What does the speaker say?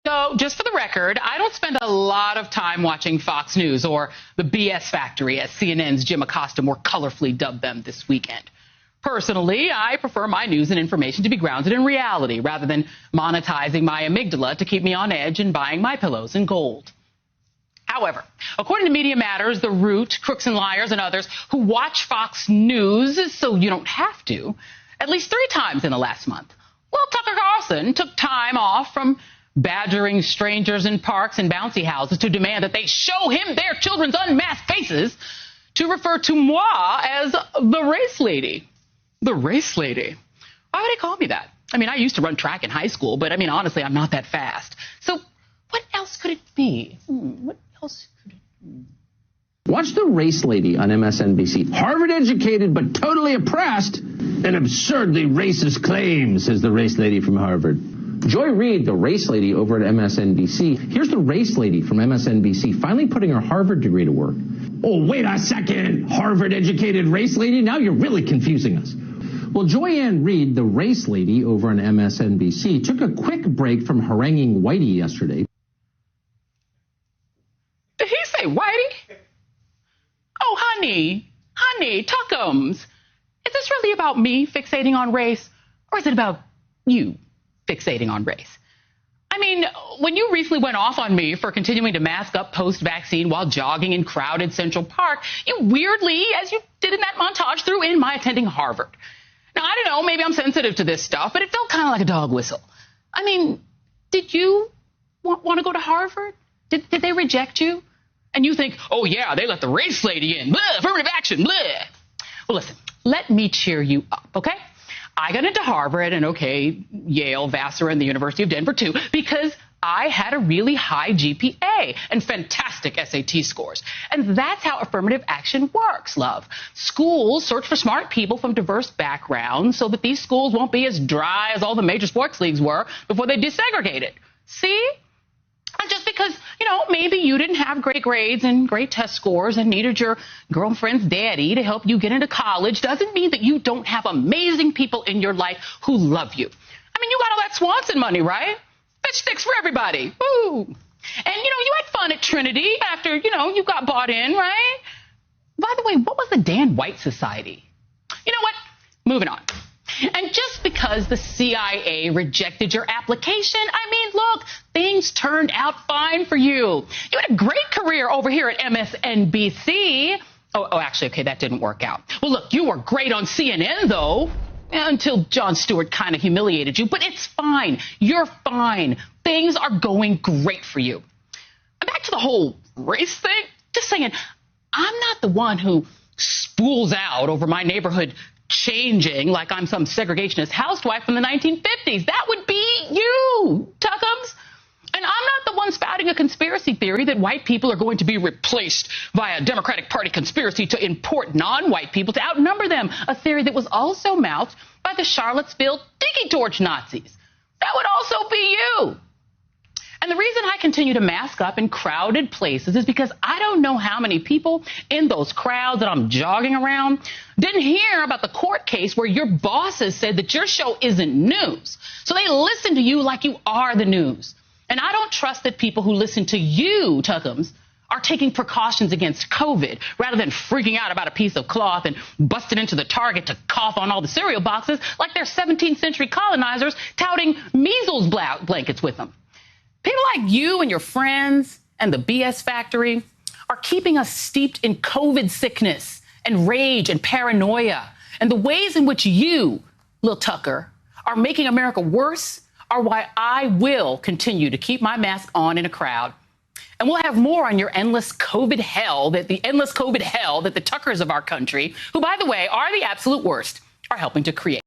So, just for the record, I don't spend a lot of time watching Fox News or the BS Factory, as CNN's Jim Acosta more colorfully dubbed them this weekend. Personally, I prefer my news and information to be grounded in reality rather than monetizing my amygdala to keep me on edge and buying my pillows in gold. However, according to Media Matters, The Root, Crooks and Liars, and others who watch Fox News so you don't have to, at least 3 times in the last month, Tucker Carlson took time off from badgering strangers in parks and bouncy houses to demand that they show him their children's unmasked faces to refer to moi as the race lady. The race lady. Why would he call me that? I mean, I used to run track in high school, but honestly, I'm not that fast. So what else could it be? What else could it be? Watch The Race Lady on MSNBC. Harvard educated but totally oppressed and absurdly racist claims, says the race lady from Harvard. Joy Reid, the race lady over at MSNBC. Here's the race lady from MSNBC finally putting her Harvard degree to work. Oh, wait a second, Harvard educated race lady? Now you're really confusing us. Well, Joy Reid, the race lady over on MSNBC, took a quick break from haranguing Whitey yesterday. Did he say Whitey? Oh, honey, Tuckems. Is this really about me fixating on race, or is it about you fixating on race? I mean, when you recently went off on me for continuing to mask up post-vaccine while jogging in crowded Central Park, you weirdly, as you did in that montage, threw in my attending Harvard. Now, I don't know, maybe I'm sensitive to this stuff, but it felt kind of like a dog whistle. I mean, did you want to go to Harvard? Did they reject you? And you think, oh, yeah, they let the race lady in. Blah, affirmative action, blah. Well, listen, let me cheer you up, okay? I got into Harvard and, Yale, Vassar, and the University of Denver, too, because I had a really high GPA and fantastic SAT scores. And that's how affirmative action works, love. Schools search for smart people from diverse backgrounds so that these schools won't be as dry as all the major sports leagues were before they desegregated. See? And just because, maybe you didn't have great grades and great test scores and needed your girlfriend's daddy to help you get into college doesn't mean that you don't have amazing people in your life who love you. I mean, you got all that Swanson money, right? Bitch sticks for everybody. Woo! And, you had fun at Trinity after, you got bought in, right? By the way, what was the Dan White Society? You know what? Moving on. And just because the CIA rejected your application, look, things turned out fine for you. You had a great career over here at MSNBC. Actually, that didn't work out. Well, look, you were great on CNN, though, until Jon Stewart kind of humiliated you. But it's fine. You're fine. Things are going great for you. And back to the whole race thing, just saying, I'm not the one who spools out over my neighborhood changing like I'm some segregationist housewife from the 1950s. That would be you, Tuckems. And I'm not the one spouting a conspiracy theory that white people are going to be replaced by a Democratic Party conspiracy to import non-white people to outnumber them, a theory that was also mouthed by the Charlottesville Tiki Torch Nazis. That would also be you. And the reason I continue to mask up in crowded places is because I don't know how many people in those crowds that I'm jogging around didn't hear about the court case where your bosses said that your show isn't news. So they listen to you like you are the news. And I don't trust that people who listen to you, Tuckems, are taking precautions against COVID rather than freaking out about a piece of cloth and busting into the Target to cough on all the cereal boxes like they're 17th century colonizers touting measles blankets with them. People like you and your friends and the BS Factory are keeping us steeped in COVID sickness and rage and paranoia. And the ways in which you, Lil Tucker, are making America worse are why I will continue to keep my mask on in a crowd. And we'll have more on your endless COVID hell that the Tuckers of our country, who, by the way, are the absolute worst, are helping to create.